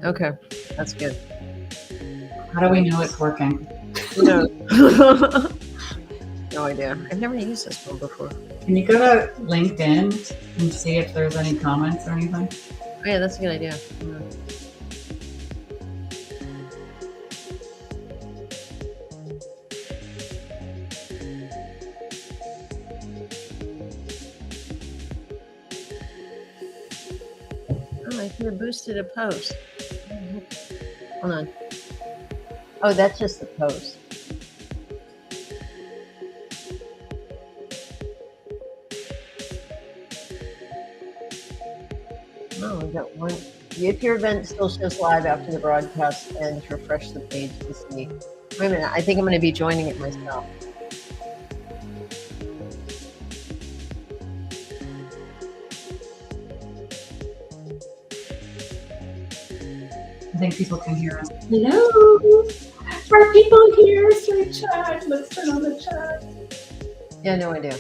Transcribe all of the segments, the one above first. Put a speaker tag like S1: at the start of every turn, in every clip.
S1: Okay, that's good.
S2: How do we know it's working?
S1: Who knows? No idea. I've never used this one before.
S2: Can you go to LinkedIn and see if there's any comments or anything?
S1: Oh, yeah, that's a good idea. Yeah. Oh, I could have boosted a post. Hold on. Oh, that's just the post. Oh, we got one. If your event still shows live after the broadcast ends, refresh the page to see. Wait a minute. I think I'm going to be joining it myself.
S2: I think people can hear us. Hello? Are people here? Say chat. Let's turn on the chat.
S1: Yeah, no idea. I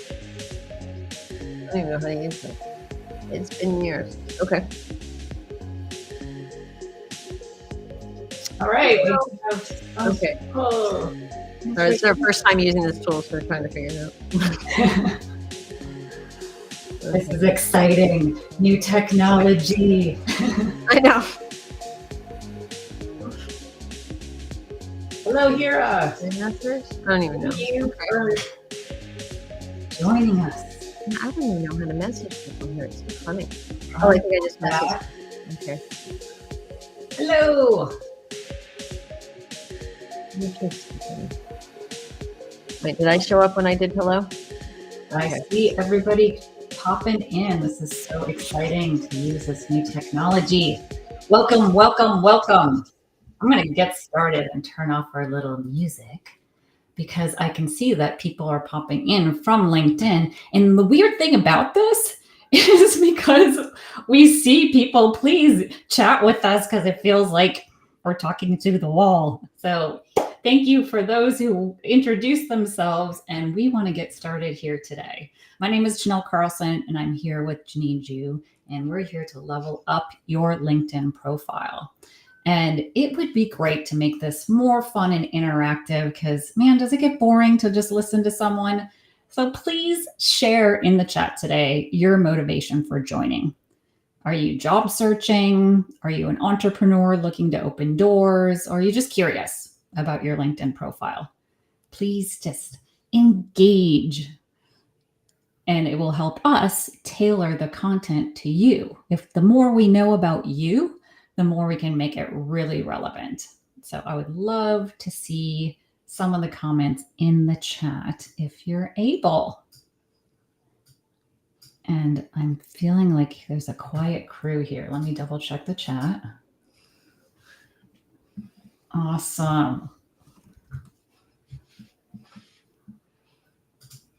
S1: don't even know how to use it. It's been years. Okay.
S2: All right.
S1: Okay.
S2: Oh.
S1: It's our first time using this tool, so we're trying to figure it out.
S2: This is exciting. New technology.
S1: I know.
S2: Hello, Hira.
S1: Any answers? I don't even know.
S2: Thank you for joining us.
S1: I don't even know how to message people here. It's so funny. Oh, I think I just messaged. Okay.
S2: Hello.
S1: Wait, did I show up when I did hello?
S2: I see everybody popping in. This is so exciting to use this new technology. Welcome, welcome, welcome. I'm going to get started and turn off our little music because I can see that people are popping in from LinkedIn. And the weird thing about this is because we see people, please chat with us because it feels like we're talking to the wall. So thank you for those who introduced themselves, and we want to get started here today. My name is Janelle Carlson, and I'm here with Janine Ju, and we're here to level up your LinkedIn profile. And it would be great to make this more fun and interactive because, man, does it get boring to just listen to someone? So please share in the chat today your motivation for joining. Are you job searching? Are you an entrepreneur looking to open doors? Or are you just curious about your LinkedIn profile? Please just engage, and it will help us tailor the content to you. If the more we know about you, the more we can make it really relevant. So I would love to see some of the comments in the chat if you're able. And I'm feeling like there's a quiet crew here. Let me double check the chat. Awesome.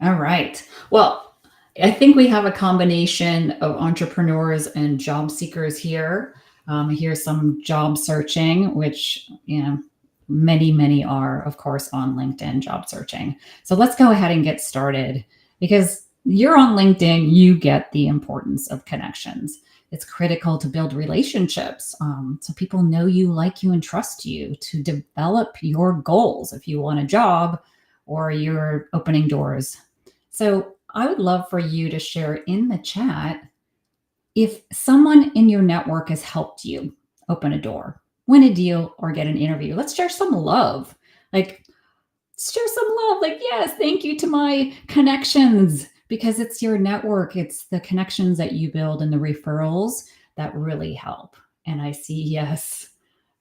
S2: All right. Well, I think we have a combination of entrepreneurs and job seekers here. Here's some job searching, which, many are, of course, on LinkedIn job searching. So let's go ahead and get started because you're on LinkedIn, you get the importance of connections. It's critical to build relationships so people know you, like you, and trust you to develop your goals if you want a job or you're opening doors. So I would love for you to share in the chat if someone in your network has helped you open a door, win a deal, or get an interview. Let's share some love. Like, yes, thank you to my connections, because it's your network. It's the connections that you build and the referrals that really help. And I see yes.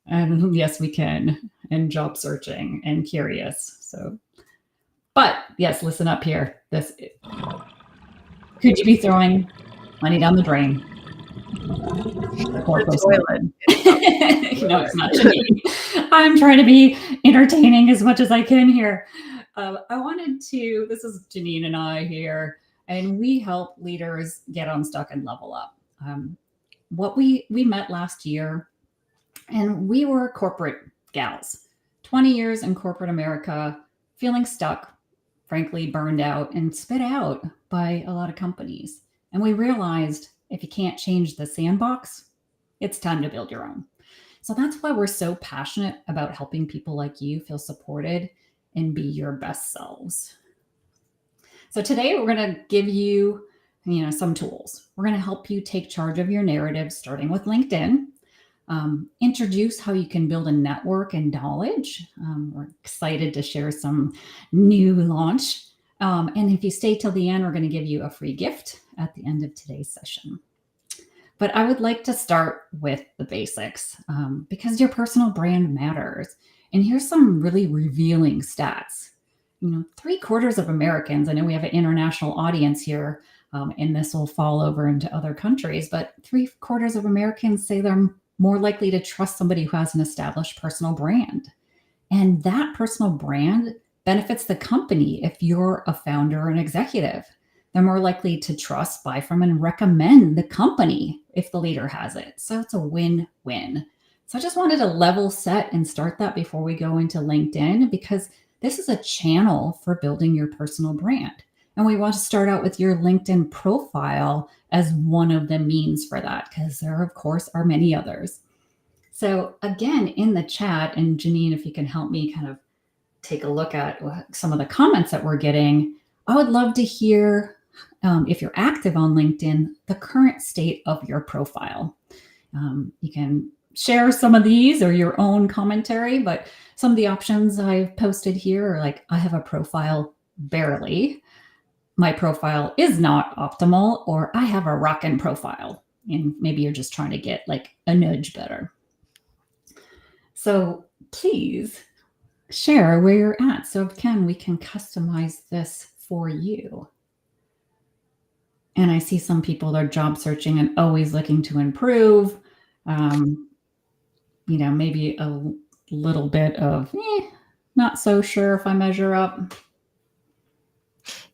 S2: And yes, we can. And job searching and curious. So, but yes, listen up here. Could you be throwing money down the drain? No, it's not Janine. I'm trying to be entertaining as much as I can here. This is Janine and I here, and we help leaders get unstuck and level up. We met last year, and we were corporate gals, 20 years in corporate America, feeling stuck, frankly, burned out and spit out by a lot of companies. And we realized if you can't change the sandbox, it's time to build your own. So that's why we're so passionate about helping people like you feel supported and be your best selves. So today we're going to give you, some tools. We're going to help you take charge of your narrative, starting with LinkedIn. Introduce how you can build a network and knowledge. We're excited to share some new launch. And if you stay till the end, we're going to give you a free gift at the end of today's session. But I would like to start with the basics because your personal brand matters. And here's some really revealing stats. 3/4 of Americans, I know we have an international audience here, and this will fall over into other countries, but 3/4 of Americans say they're more likely to trust somebody who has an established personal brand. And that personal brand benefits the company if you're a founder or an executive. They're more likely to trust, buy from, and recommend the company if the leader has it. So it's a win-win. So I just wanted to level set and start that before we go into LinkedIn, because this is a channel for building your personal brand. And we want to start out with your LinkedIn profile as one of the means for that, because there, of course, are many others. So again, in the chat, and Janine, if you can help me kind of take a look at some of the comments that we're getting, I would love to hear, if you're active on LinkedIn, the current state of your profile. You can share some of these or your own commentary, but some of the options I've posted here are like, I have a profile barely, my profile is not optimal, or I have a rockin' profile. And maybe you're just trying to get like a nudge better. So please share where you're at. So we can customize this for you. And I see some people, they're job searching and always looking to improve. Maybe a little bit of, not so sure if I measure up.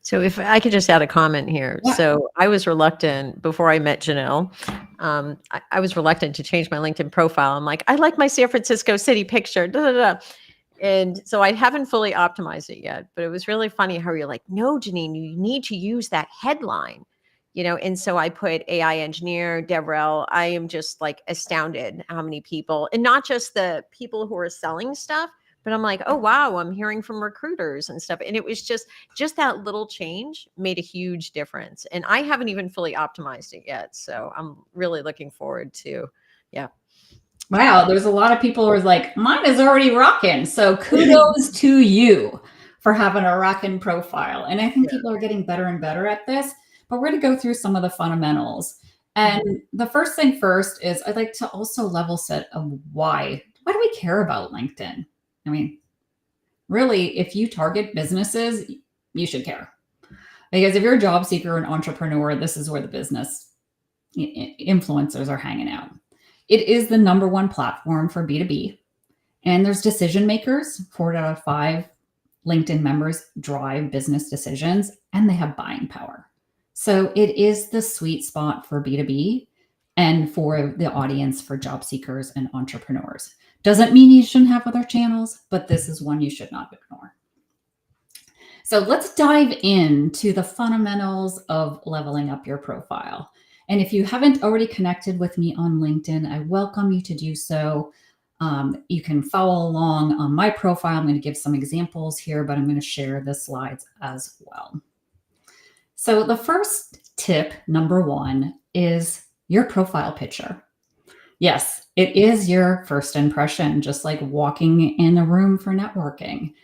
S1: So if I could just add a comment here.
S2: Yeah.
S1: So I was reluctant before I met Janelle. I was reluctant to change my LinkedIn profile. I'm like, I like my San Francisco city picture. Da, da, da. And so I haven't fully optimized it yet, but it was really funny how you're like, no, Janine, you need to use that headline, and so I put AI engineer, DevRel. I am just like astounded how many people, and not just the people who are selling stuff, but I'm like, oh, wow, I'm hearing from recruiters and stuff. And it was just that little change made a huge difference. And I haven't even fully optimized it yet. So I'm really looking forward to, yeah.
S2: Wow, there's a lot of people who are like, mine is already rocking. So kudos to you for having a rocking profile. And I think people are getting better and better at this, but we're going to go through some of the fundamentals. And the first thing first is I'd like to also level set of why. Why do we care about LinkedIn? I mean, really, if you target businesses, you should care. Because if you're a job seeker, an entrepreneur, this is where the business influencers are hanging out. It is the number one platform for B2B. And there's decision makers. 4 out of 5 LinkedIn members drive business decisions, and they have buying power. So it is the sweet spot for B2B and for the audience for job seekers and entrepreneurs. Doesn't mean you shouldn't have other channels, but this is one you should not ignore. So let's dive into the fundamentals of leveling up your profile. And if you haven't already connected with me on LinkedIn, I welcome you to do so. You can follow along on my profile. I'm going to give some examples here, but I'm going to share the slides as well. So the first tip, number 1, is your profile picture. Yes, it is your first impression, just like walking in a room for networking.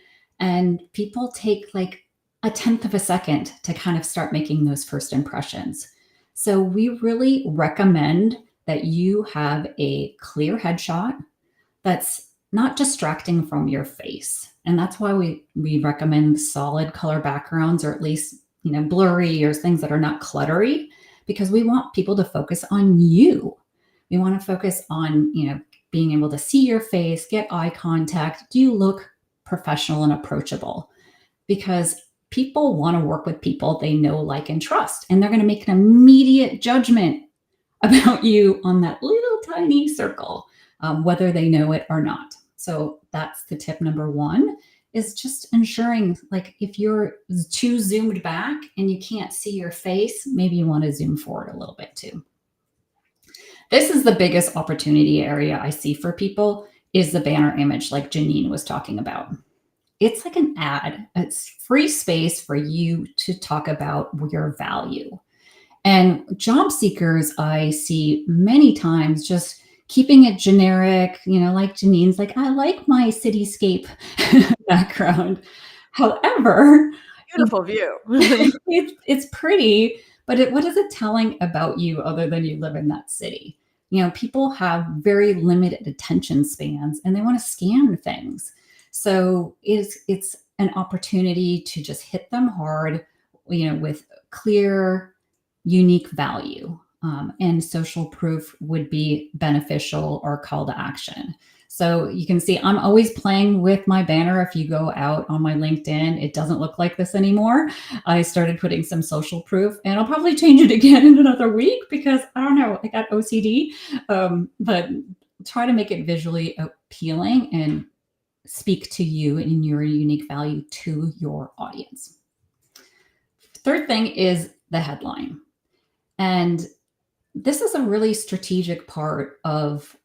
S2: And people take like a 1/10 of a second to kind of start making those first impressions. So we really recommend that you have a clear headshot that's not distracting from your face. And that's why we recommend solid color backgrounds, or at least, blurry or things that are not cluttery, because we want people to focus on you. We want to focus on, being able to see your face, get eye contact. Do you look professional and approachable? Because people want to work with people they know, like, and trust. And they're going to make an immediate judgment about you on that little tiny circle, whether they know it or not. So that's the tip number 1, is just ensuring, like, if you're too zoomed back and you can't see your face, maybe you want to zoom forward a little bit too. This is the biggest opportunity area I see for people is the banner image, like Janine was talking about. It's like an ad. It's free space for you to talk about your value. And job seekers, I see many times just keeping it generic, like Janine's like, I like my cityscape background. However,
S1: Beautiful view.
S2: it's pretty, but what is it telling about you other than you live in that city? People have very limited attention spans and they want to scan things. So it's an opportunity to just hit them hard, with clear, unique value. And social proof would be beneficial or call to action. So you can see I'm always playing with my banner. If you go out on my LinkedIn, it doesn't look like this anymore. I started putting some social proof and I'll probably change it again in another week because I don't know, I got OCD. But try to make it visually appealing and speak to you and your unique value to your audience. Third thing is the headline. And this is a really strategic part of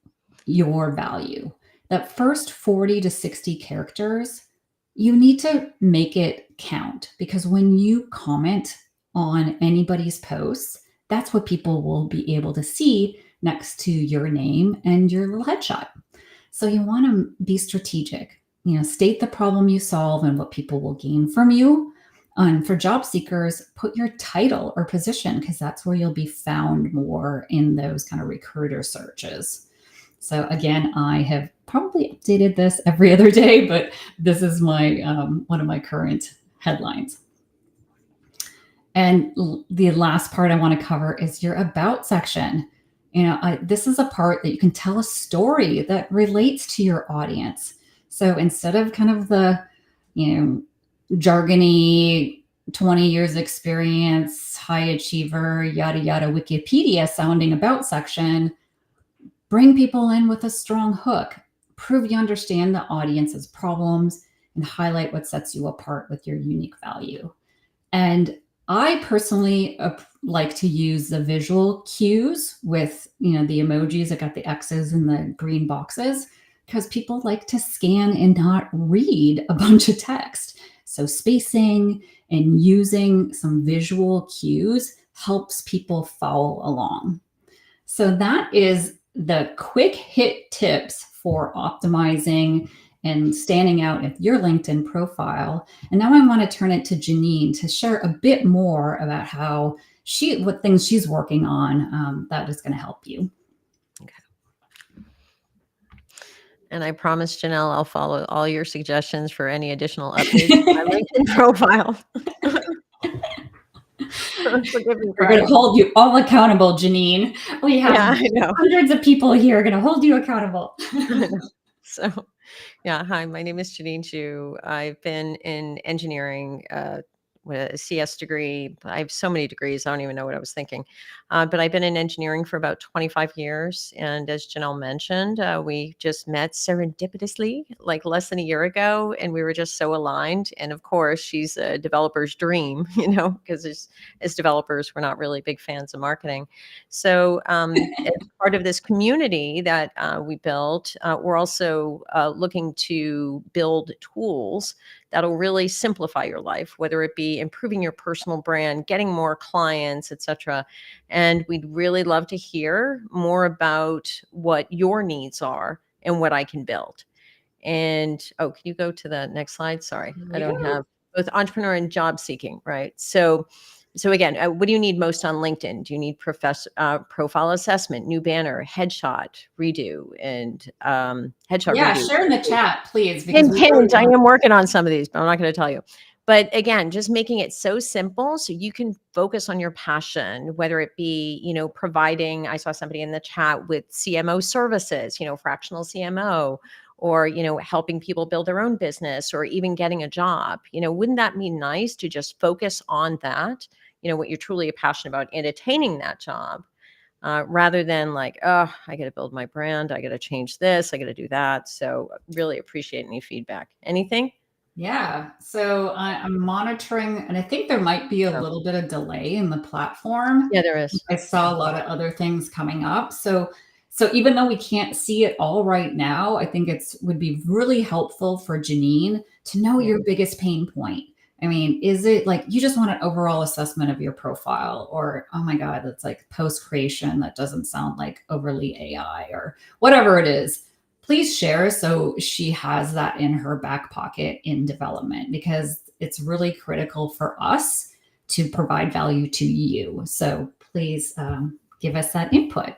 S2: your value. That first 40 to 60 characters, you need to make it count because when you comment on anybody's posts, that's what people will be able to see next to your name and your little headshot. So you want to be strategic, state the problem you solve and what people will gain from you. And for job seekers, put your title or position because that's where you'll be found more in those kind of recruiter searches. So again, I have probably updated this every other day, but this is my one of my current headlines. And the last part I want to cover is your about section. This is a part that you can tell a story that relates to your audience. So instead of kind of the, jargony 20 years experience, high achiever, yada, yada, Wikipedia sounding about section, bring people in with a strong hook, prove you understand the audience's problems, and highlight what sets you apart with your unique value. And I personally like to use the visual cues with, the emojis. I got the X's and the green boxes because people like to scan and not read a bunch of text. So spacing and using some visual cues helps people follow along. So that is the quick hit tips for optimizing and standing out with your LinkedIn profile. And now I want to turn it to Janine to share a bit more about what things she's working on that is going to help you.
S1: And I promise, Janelle, I'll follow all your suggestions for any additional updates to my LinkedIn profile.
S2: We're going to hold you all accountable, Janine. We have hundreds of people here going to hold you accountable.
S1: So, hi, my name is Janine Chu. I've been in engineering with a CS degree. I have so many degrees, I don't even know what I was thinking. But I've been in engineering for about 25 years. And as Janelle mentioned, we just met serendipitously like less than a year ago. And we were just so aligned. And of course, she's a developer's dream, because as developers, we're not really big fans of marketing. So as part of this community that we built, we're also looking to build tools that'll really simplify your life, whether it be improving your personal brand, getting more clients, etc. And we'd really love to hear more about what your needs are and what I can build. And can you go to the next slide? Sorry, I don't have both entrepreneur and job seeking, right? So again, what do you need most on LinkedIn? Do you need profile assessment, new banner, headshot redo, and headshot redo?
S2: Yeah, share in the chat, please.
S1: Hint, I am working on some of these, but I'm not going to tell you. But again, just making it so simple so you can focus on your passion, whether it be, providing, I saw somebody in the chat with CMO services, fractional CMO, or, helping people build their own business or even getting a job. Wouldn't that be nice to just focus on that, what you're truly passionate about and attaining that job? Rather than like, oh, I got to build my brand. I got to change this. I got to do that. So really appreciate any feedback. Anything?
S2: Yeah. So I'm monitoring, and I think there might be a
S1: So,
S2: little bit of delay in the platform.
S1: yeah, there is.
S2: I saw a lot of other things coming up. So even though we can't see it all right now, I think it's would be really helpful for Janine to know
S1: Yeah.
S2: your biggest pain point. I mean, is it like you just want an overall assessment of your profile, or oh my God, that's like post creation that doesn't sound like overly AI or whatever it is. Please share so she has that in her back pocket in development, because it's really critical for us to provide value to you. So please give us that input.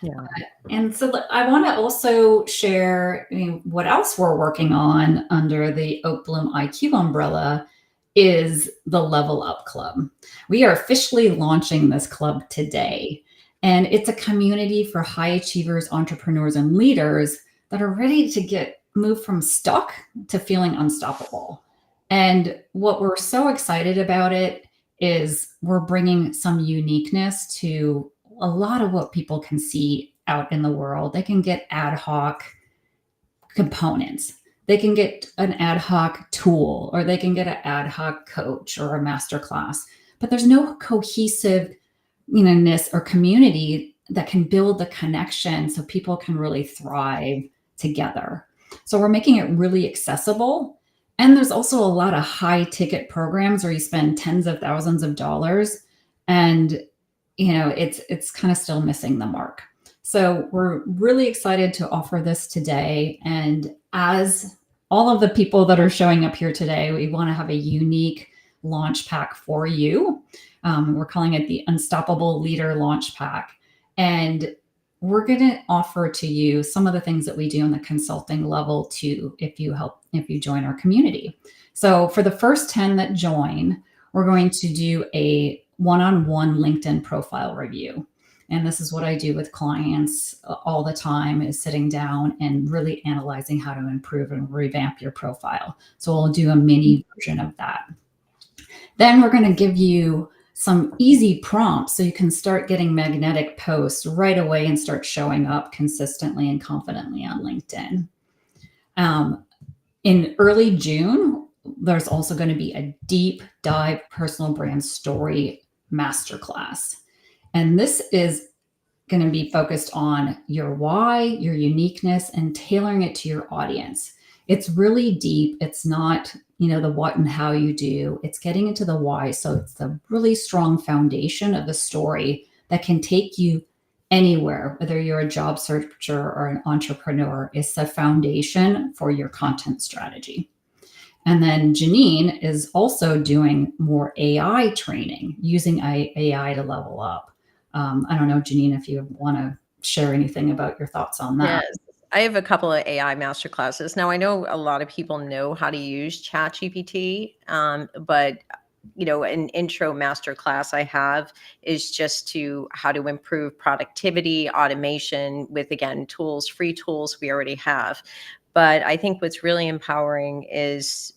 S1: Yeah.
S2: And so I want to also share, what else we're working on under the Oak Bloom IQ umbrella is the Level Up Club. We are officially launching this club today. And it's a community for high achievers, entrepreneurs, and leaders that are ready to get moved from stuck to feeling unstoppable. And what we're so excited about it is we're bringing some uniqueness to a lot of what people can see out in the world. They can get ad hoc components. They can get an ad hoc tool, or they can get an ad hoc coach or a master class, but there's no cohesive, ness or community that can build the connection so people can really thrive together. So we're making it really accessible. And there's also a lot of high ticket programs where you spend tens of thousands of dollars, and it's kind of still missing the mark. So we're really excited to offer this today. And as all of the people that are showing up here today, we want to have a unique launch pack for you. We're calling it the Unstoppable Leader Launch Pack. And we're going to offer to you some of the things that we do on the consulting level too, if you join our community. So for the first 10 that join, we're going to do a one-on-one LinkedIn profile review. And this is what I do with clients all the time, is sitting down and really analyzing how to improve and revamp your profile. So we'll do a mini version of that. Then we're going to give you some easy prompts so you can start getting magnetic posts right away and start showing up consistently and confidently on LinkedIn. In early June, there's also going to be a deep dive personal brand story masterclass. And this is going to be focused on your why, your uniqueness, and tailoring it to your audience. It's really deep. It's not, the what and how you do. It's getting into the why. So it's the really strong foundation of the story that can take you anywhere, whether you're a job searcher or an entrepreneur. It's the foundation for your content strategy. And then Janine is also doing more AI training, using AI to level up. I don't know, Janine, if you want to share anything about your thoughts on that.
S1: Yes. I have a couple of AI master classes. Now I know a lot of people know how to use ChatGPT, but an intro master class I have is just to how to improve productivity, automation with, again, tools, free tools we already have. But I think what's really empowering is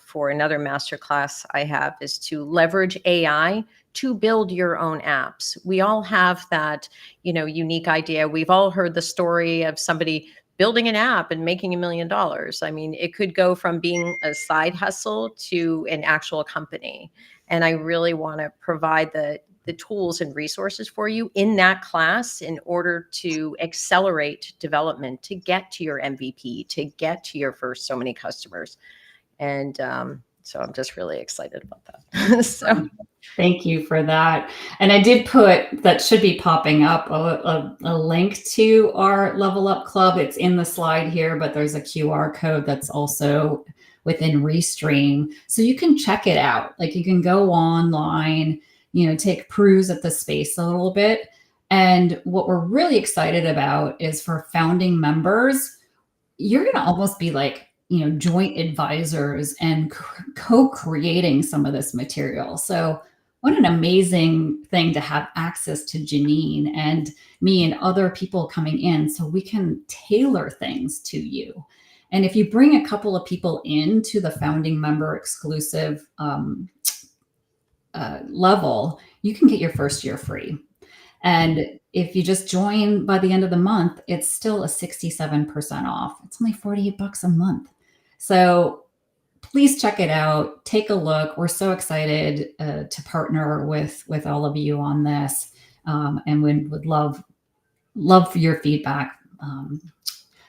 S1: for another master class I have is to leverage AI to build your own apps. We all have that, unique idea. We've all heard the story of somebody building an app and making $1 million. I mean, it could go from being a side hustle to an actual company. And I really want to provide the tools and resources for you in that class in order to accelerate development, to get to your MVP, to get to your first so many customers. And so I'm just really excited about that. So
S2: Thank you for that. And I did put, that should be popping up, a link to our Level Up Club. It's in the slide here, but there's a QR code that's also within Restream. So you can check it out. Like, you can go online, take peruse at the space a little bit. And what we're really excited about is for founding members, you're going to almost be like, joint advisors and co-creating some of this material. So what an amazing thing to have access to Janine and me and other people coming in so we can tailor things to you. And if you bring a couple of people into the founding member exclusive level, you can get your first year free. And if you just join by the end of the month, it's still a 67% off. It's only $48 a month. So please check it out. Take a look. We're so excited to partner with all of you on this, and we would love your feedback.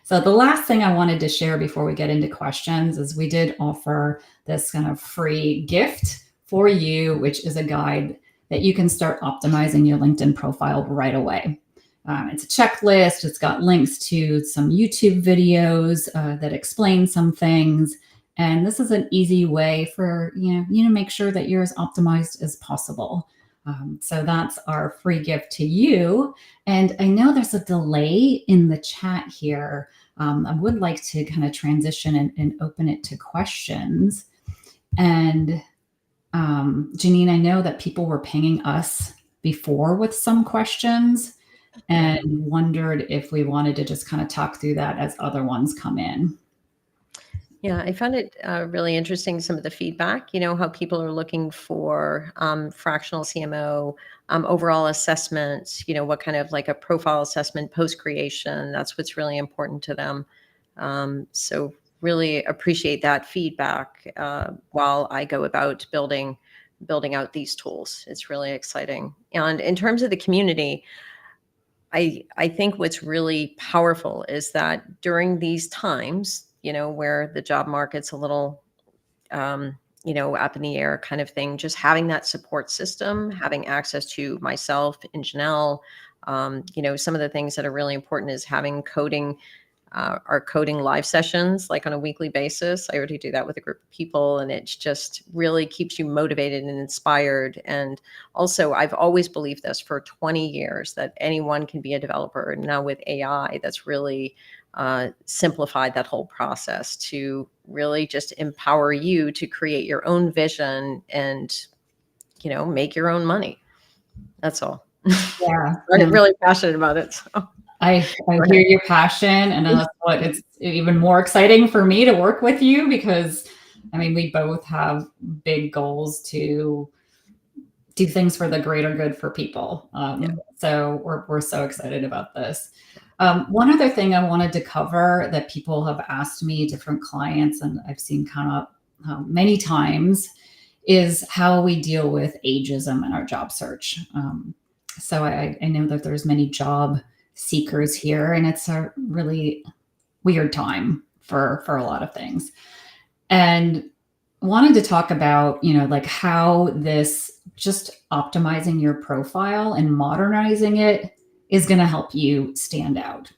S2: So the last thing I wanted to share before we get into questions is we did offer this kind of free gift for you, which is a guide that you can start optimizing your LinkedIn profile right away. It's a checklist. It's got links to some YouTube videos that explain some things. And this is an easy way for you to make sure that you're as optimized as possible. So that's our free gift to you. And I know there's a delay in the chat here. I would like to kind of transition and open it to questions. And Janine, I know that people were pinging us before with some questions and wondered if we wanted to just kind of talk through that as other ones come in.
S1: Yeah, I found it really interesting, some of the feedback, how people are looking for fractional CMO, overall assessments, what kind of like a profile assessment post creation. That's what's really important to them. So really appreciate that feedback while I go about building out these tools. It's really exciting. And in terms of the community, I think what's really powerful is that during these times, where the job market's a little, up in the air kind of thing, just having that support system, having access to myself and Janelle, some of the things that are really important is having our coding live sessions like on a weekly basis. I already do that with a group of people, and it just really keeps you motivated and inspired. And also, I've always believed this for 20 years, that anyone can be a developer. And now with AI, that's really simplified that whole process to really just empower you to create your own vision and, make your own money. That's all.
S2: Yeah.
S1: I'm really passionate about it. So.
S2: I hear your passion, and that's what it's even more exciting for me to work with you, because we both have big goals to do things for the greater good for people. So we're so excited about this. One other thing I wanted to cover that people have asked me, different clients, and I've seen come up many times, is how we deal with ageism in our job search. So I know that there's many job seekers here, and it's a really weird time for a lot of things. And wanted to talk about, like how this just optimizing your profile and modernizing it is going to help you stand out.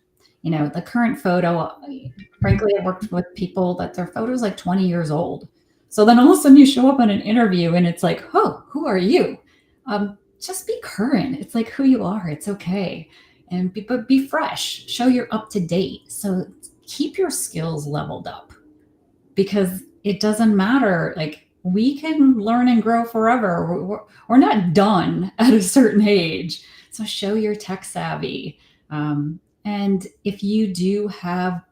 S2: The current photo, frankly, I've worked with people that their photo is like 20 years old. So then all of a sudden you show up on an interview and it's like, oh, who are you? Just be current. It's like who you are. It's okay. But be fresh. Show you're up to date. So keep your skills leveled up, because it doesn't matter. Like, we can learn and grow forever. We're not done at a certain age. So show you're tech savvy. And if you do have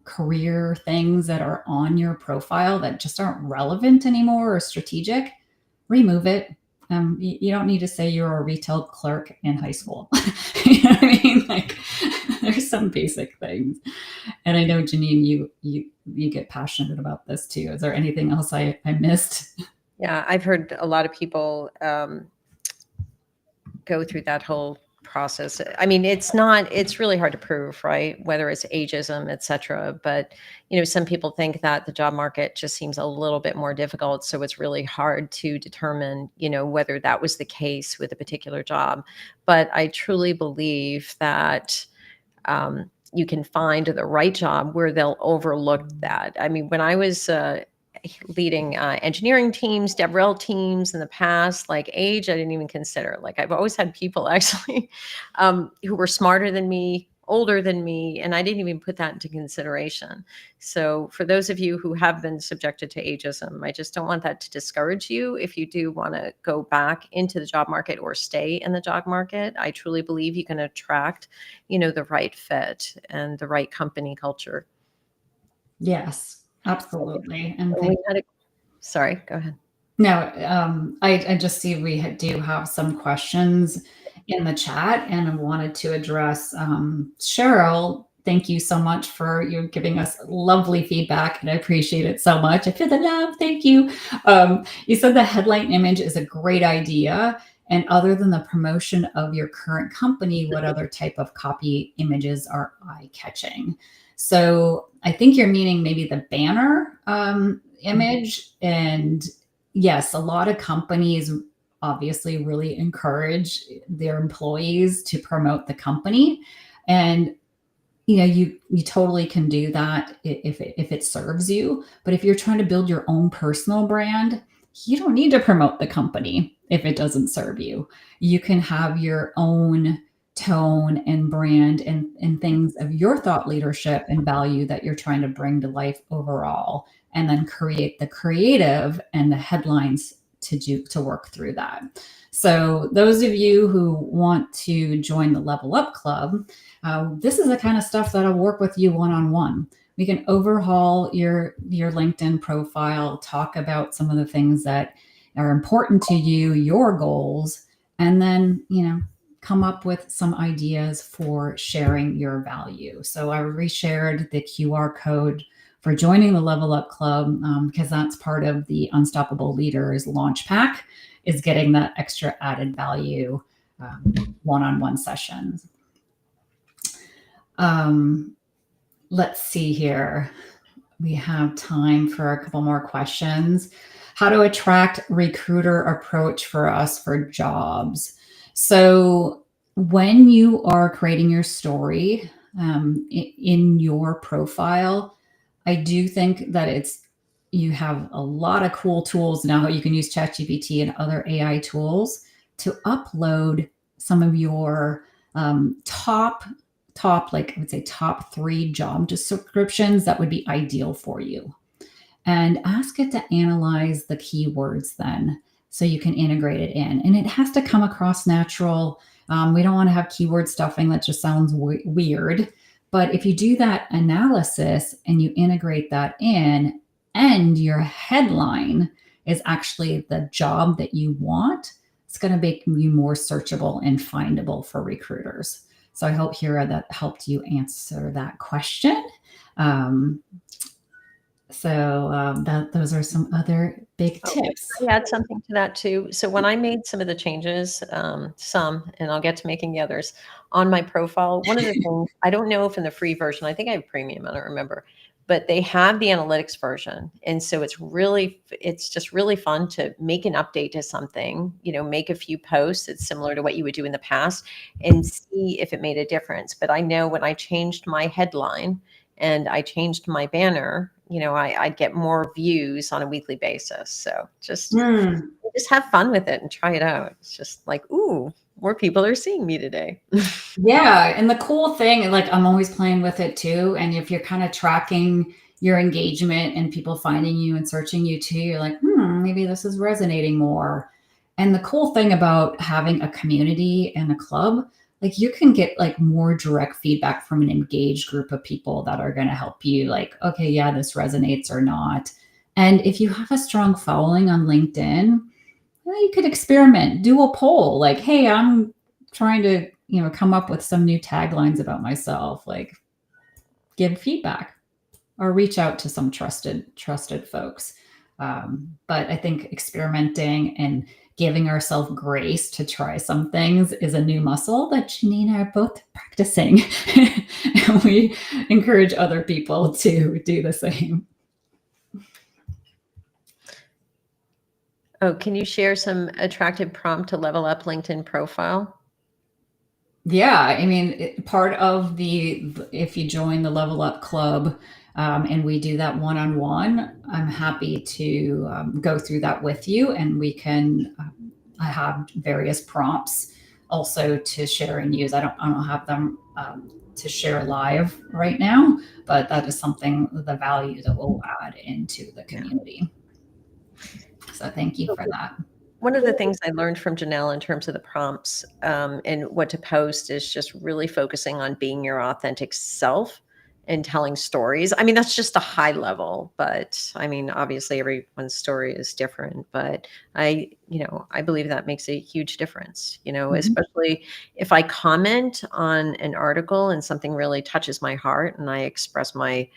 S2: career things that are on your profile that just aren't relevant anymore or strategic, remove it. You don't need to say you're a retail clerk in high school. You know what I mean? Like, there's some basic things. And I know, Janine, you get passionate about this too. Is there anything else I missed?
S1: Yeah, I've heard a lot of people go through that whole process. It's really hard to prove, right? Whether it's ageism, et cetera. But, some people think that the job market just seems a little bit more difficult. So it's really hard to determine, whether that was the case with a particular job. But I truly believe that you can find the right job where they'll overlook that. When I was leading engineering teams, DevRel teams in the past, like age, I didn't even consider. Like, I've always had people actually who were smarter than me, older than me, and I didn't even put that into consideration. So for those of you who have been subjected to ageism, I just don't want that to discourage you. If you do want to go back into the job market or stay in the job market, I truly believe you can attract, the right fit and the right company culture.
S2: Yes. Absolutely. And
S1: sorry, go ahead.
S2: No, I just see we do have some questions in the chat, and I wanted to address Cheryl. thank you so much for you giving us lovely feedback, and I appreciate it so much. I feel the love. Thank you. You said the headline image is a great idea. And other than the promotion of your current company, what other type of copy images are eye-catching? So I think you're meaning maybe the banner image. And yes, a lot of companies obviously really encourage their employees to promote the company. And you totally can do that if it serves you. But if you're trying to build your own personal brand, you don't need to promote the company if it doesn't serve you. You can have your own tone and brand and things of your thought leadership and value that you're trying to bring to life overall, and then create the creative and the headlines to work through that. So those of you who want to join the Level Up Club, this is the kind of stuff that'll work with you one-on-one. We can overhaul your LinkedIn profile, talk about some of the things that are important to you, your goals, and then, come up with some ideas for sharing your value. So I reshared the QR code for joining the Level Up Club, because that's part of the Unstoppable Leaders launch pack, is getting that extra added value one-on-one sessions. Let's see here. We have time for a couple more questions. How to attract recruiter approach for us for jobs. So when you are creating your story in your profile, I do think that you have a lot of cool tools now. You can use ChatGPT and other AI tools to upload some of your top, like I would say top 3 job descriptions that would be ideal for you. And ask it to analyze the keywords then, so you can integrate it in. And it has to come across natural. We don't want to have keyword stuffing that just sounds weird. But if you do that analysis and you integrate that in, and your headline is actually the job that you want, it's going to make you more searchable and findable for recruiters. So I hope, Hira, that helped you answer that question. Those are some other big tips.
S1: I add something to that too. So when I made some of the changes, and I'll get to making the others on my profile, one of the things, I don't know if in the free version, I think I have premium, I don't remember, but they have the analytics version. And so it's just really fun to make an update to something, make a few posts. It's similar to what you would do in the past and see if it made a difference. But I know when I changed my headline and I changed my banner, I'd get more views on a weekly basis. So just have fun with it and try it out. It's just like, ooh, more people are seeing me today.
S2: Yeah. And the cool thing, like, I'm always playing with it too. And if you're kind of tracking your engagement and people finding you and searching you too, you're like, maybe this is resonating more. And the cool thing about having a community and a club, like, you can get like more direct feedback from an engaged group of people that are going to help you, like, okay, yeah, this resonates or not. And if you have a strong following on LinkedIn, you could experiment, do a poll, like, hey, I'm trying to, come up with some new taglines about myself, like, give feedback or reach out to some trusted folks. But I think experimenting and giving ourselves grace to try some things is a new muscle that Janine and I are both practicing. And we encourage other people to do the same.
S1: Oh, can you share some attractive prompt to level up LinkedIn profile?
S2: Yeah, I mean, part of if you join the Level Up Club, and we do that one-on-one, I'm happy to go through that with you, and we can. I have various prompts also to share and use. I don't have them to share live right now, but that is something, the value that we'll add into the community. So thank you for that.
S1: One of the things I learned from Janelle in terms of the prompts and what to post is just really focusing on being your authentic self and telling stories. I mean, that's just a high level, but I mean, obviously everyone's story is different, but I believe that makes a huge difference,
S2: Mhm.
S1: especially if I comment on an article and something really touches my heart and I express my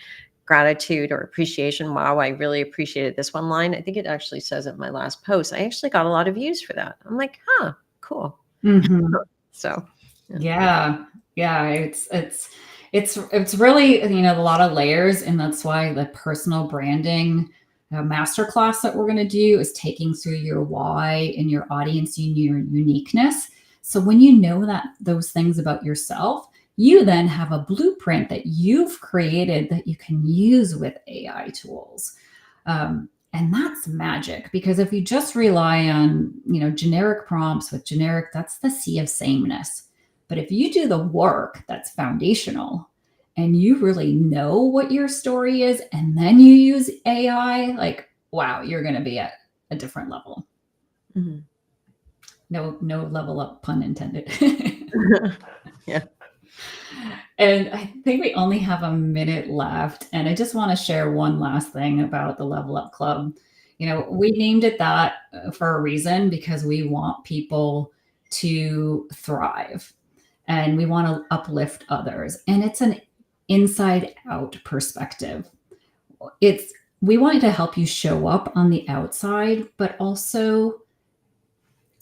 S1: gratitude or appreciation. Wow, I really appreciated this one line. I think it actually says it in my last post. I actually got a lot of views for that. I'm like, huh, cool.
S2: Mhm.
S1: So, yeah.
S2: Yeah. Yeah. It's really, a lot of layers. And that's why the personal branding masterclass that we're going to do is taking through your why and your audience and your uniqueness. So when you know that those things about yourself, you then have a blueprint that you've created that you can use with AI tools. And that's magic, because if you just rely on, generic prompts with generic, that's the sea of sameness. But if you do the work that's foundational and you really know what your story is, and then you use AI, like, wow, you're going to be at a different level.
S1: Mhm.
S2: No level up, pun intended.
S1: Yeah.
S2: And I think we only have a minute left. And I just want to share one last thing about the Level Up Club. We named it that for a reason, because we want people to thrive and we want to uplift others. And it's an inside out perspective. It's we want to help you show up on the outside, but also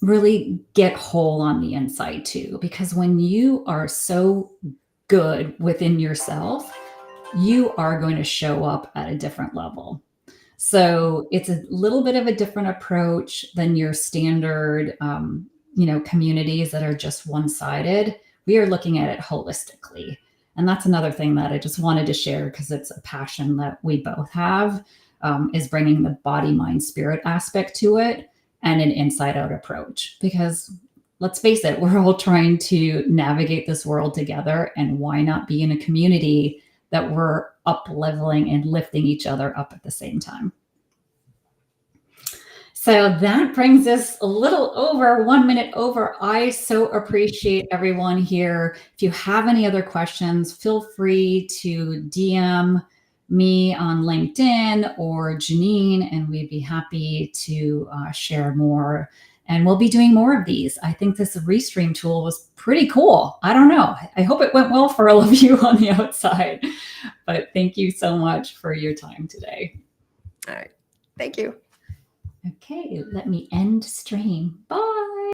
S2: really get whole on the inside too. Because when you are so good within yourself, you are going to show up at a different level. So it's a little bit of a different approach than your standard, communities that are just one sided. We are looking at it holistically. And that's another thing that I just wanted to share, because it's a passion that we both have, is bringing the body, mind, spirit aspect to it and an inside out approach. Because let's face it, we're all trying to navigate this world together. And why not be in a community that we're up leveling and lifting each other up at the same time? So that brings us a little over 1 minute over. I so appreciate everyone here. If you have any other questions, feel free to DM me on LinkedIn or Janine, and we'd be happy to share more. And we'll be doing more of these. I think this Restream tool was pretty cool. I don't know. I hope it went well for all of you on the outside. But thank you so much for your time today.
S1: All right. Thank you.
S2: Okay, let me end stream. Bye.